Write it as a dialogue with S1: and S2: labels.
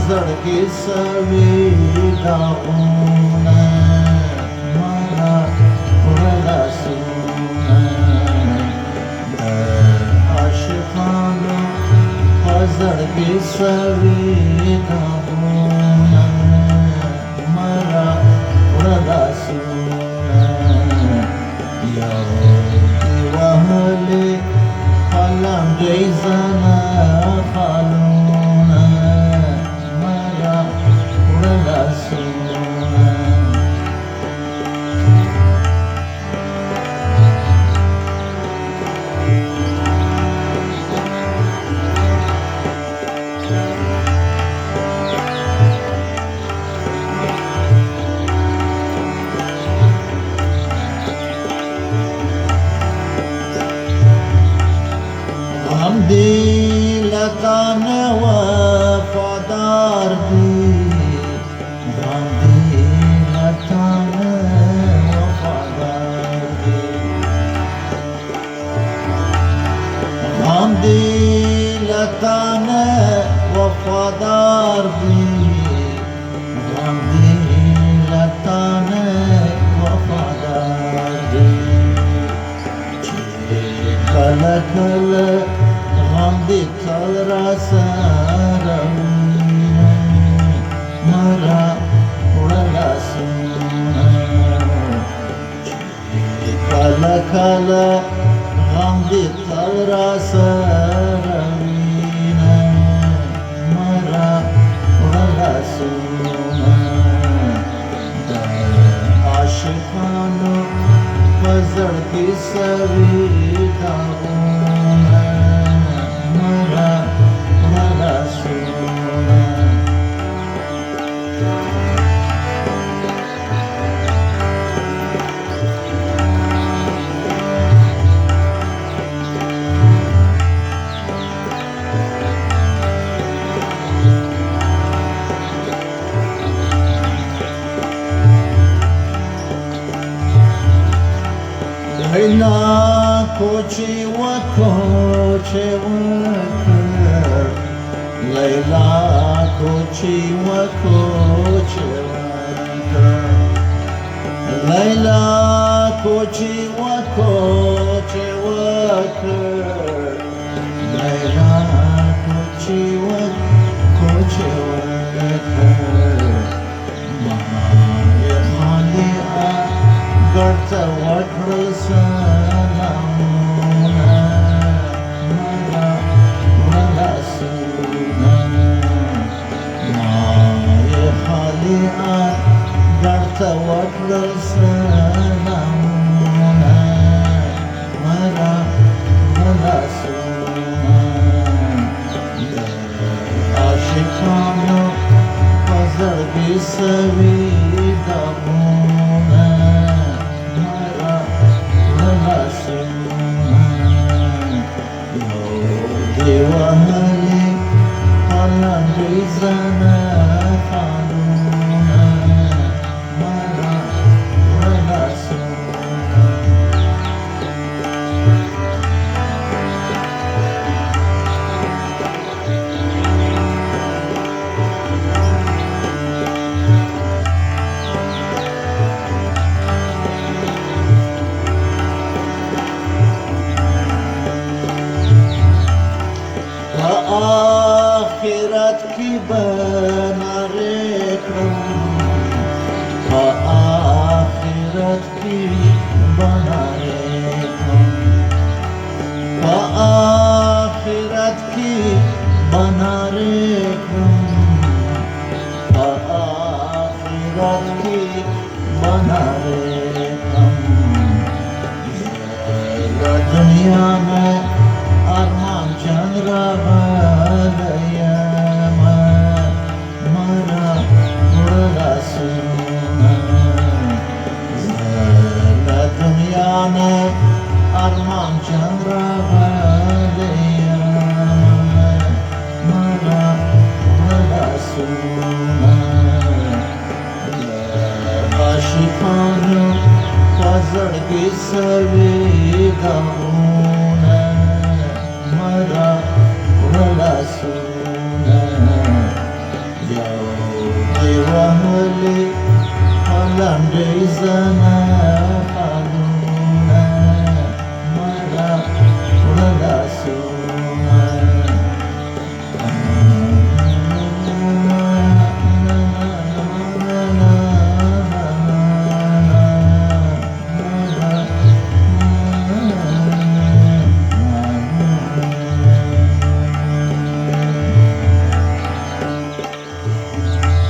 S1: زړګي سوي داغونه مالا وړلا سونه د عاشقانو په زړګي سوي داغونه مالا وړلا سونه یو دی وهلې قلم دی زنا خالونه مالا وړلا سونه हम दिल तन वफादार दी हम दिल तन वफादार दी हम दिल तन वफादार दी हम दिल तन वफादार दी कल कल हम दिखल रसरवीना मरा उड़ला सुना कल कल हम दिखल रसरवीना मरा उड़ला सुना आशिकानो पजड़ की सवी दागुना मरा उड़ला सुना लैला कोची वकोचे वकर लैला कोची वकोचे वकर लैला कोची वकोचे वकर लैला कोची वकोचे वकर माये हाले आ गडचा वाटल सलामुना मला उड़ला सुना माये हाले आ गडचा वाटल सलामुना मला उड़ला सुना आशिकानो पजड़गी सवी दागुना دیوانه حالا ریزنه خانونه مالا وړلا سونه आखिरत की बनारे आखिरत की बनारे आखिरत की बनारे आखिरत की बनारे दुनिया में अरमान चंद्रा मरा उड़ला सुना दुनिया में अरमान चंद्रा मरा उड़ला सुना आशिकानो पजड़ की सवी दागुना